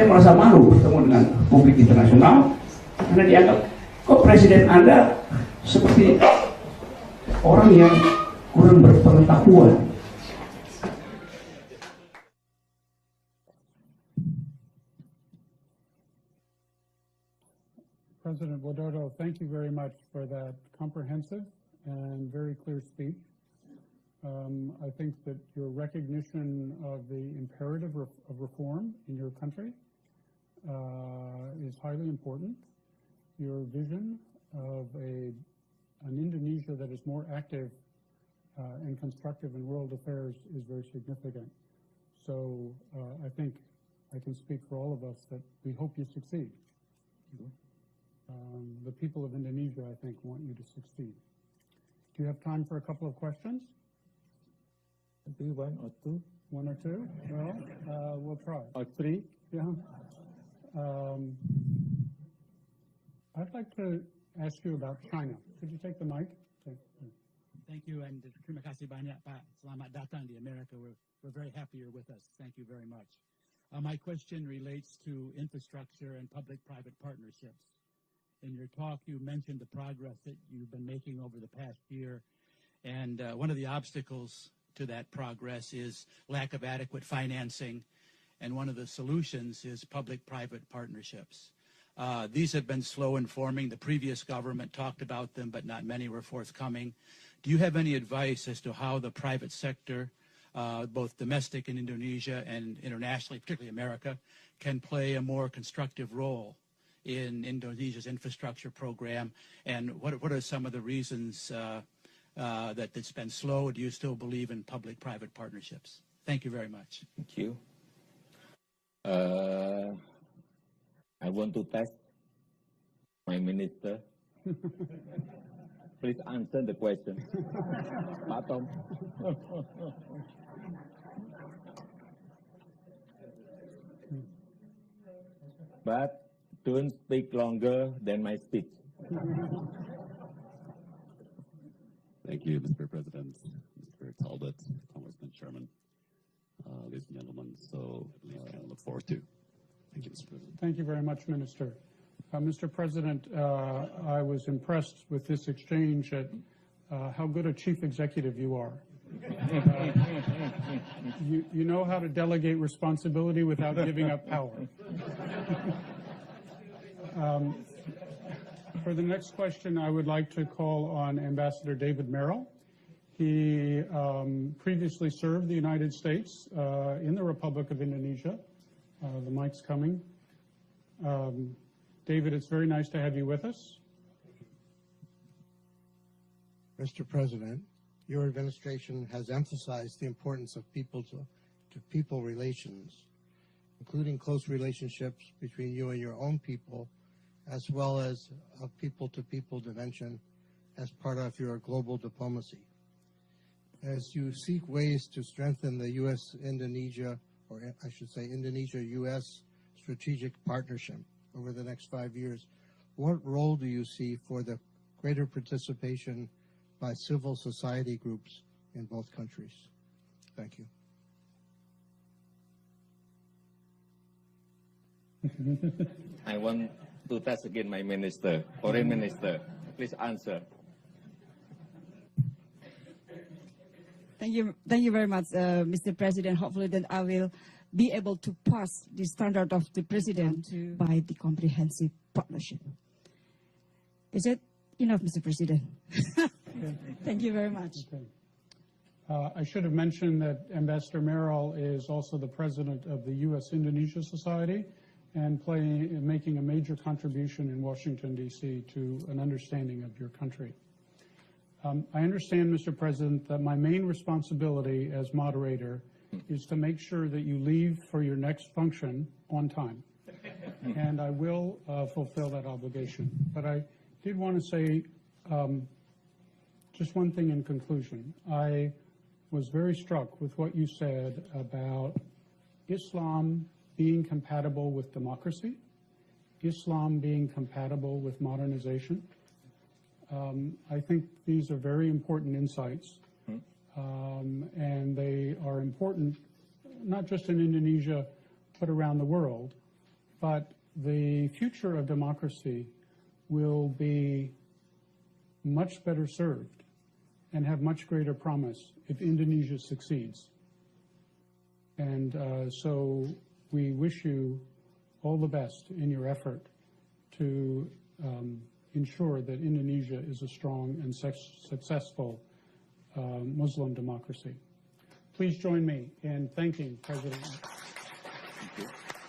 saya merasa malu bertemu dengan publik internasional karena dianggap kok presiden Anda seperti orang yang kurang berpengetahuan. President Widodo, thank you very much for that comprehensive and very clear speech. I think that your recognition of the imperative of reform in your country is highly important. Your vision of an Indonesia that is more active and constructive in world affairs is very significant. So I think I can speak for all of us that we hope you succeed. The people of Indonesia, I think, want you to succeed. Do you have time for a couple of questions? Maybe one or two. One or two? Well, we'll try. Or three. Yeah. I'd like to ask you about China. Could you take the mic? Okay. Thank you, and terima kasih banyak, Pak. Selamat datang di America. We're very happy you're with us. Thank you very much. My question relates to infrastructure and public-private partnerships. In your talk, you mentioned the progress that you've been making over the past year, and one of the obstacles to that progress is lack of adequate financing, and one of the solutions is public-private partnerships. These have been slow in forming. The previous government talked about them, but not many were forthcoming. Do you have any advice as to how the private sector, both domestic in Indonesia and internationally, particularly America, can play a more constructive role in Indonesia's infrastructure program, and what are some of the reasons that it's been slow? Do you still believe in public-private partnerships? Thank you very much. Thank you. I want to test my minister. Please answer the question. Pak Tom. But don't speak longer than my speech. Thank you, Mr. President, Mr. Talbot, Congressman Sherman, ladies and gentlemen. So I look forward to. Thank you, Mr. President. Thank you very much, Minister. Mr. President, I was impressed with this exchange at how good a chief executive you are. You know how to delegate responsibility without giving up power. For the next question, I would like to call on Ambassador David Merrill. He previously served the United States in the Republic of Indonesia. The mic's coming. David, it's very nice to have you with us. Mr. President, your administration has emphasized the importance of people-to-people relations, including close relationships between you and your own people, as well as a people-to-people dimension as part of your global diplomacy. As you seek ways to strengthen the U.S.-Indonesia, or I should say Indonesia-U.S. strategic partnership over the next 5 years, what role do you see for the greater participation by civil society groups in both countries? Thank you. I want to test again my minister, foreign minister. Please answer. Thank you very much, Mr. President. Hopefully that I will be able to pass the standard of the President by the comprehensive partnership. Is it enough, Mr. President? Thank you very much. Okay. I should have mentioned that Ambassador Merrill is also the president of the U.S.-Indonesia Society and making a major contribution in Washington, D.C. to an understanding of your country. I understand, Mr. President, that my main responsibility as moderator is to make sure that you leave for your next function on time. And I will fulfill that obligation. But I did want to say just one thing in conclusion. I was very struck with what you said about Islam being compatible with democracy, Islam being compatible with modernization. I think these are very important insights, and they are important not just in Indonesia, but around the world. But the future of democracy will be much better served and have much greater promise if Indonesia succeeds. And so we wish you all the best in your effort to ensure that Indonesia is a strong and successful Muslim democracy. Please join me in thanking President. Thank you.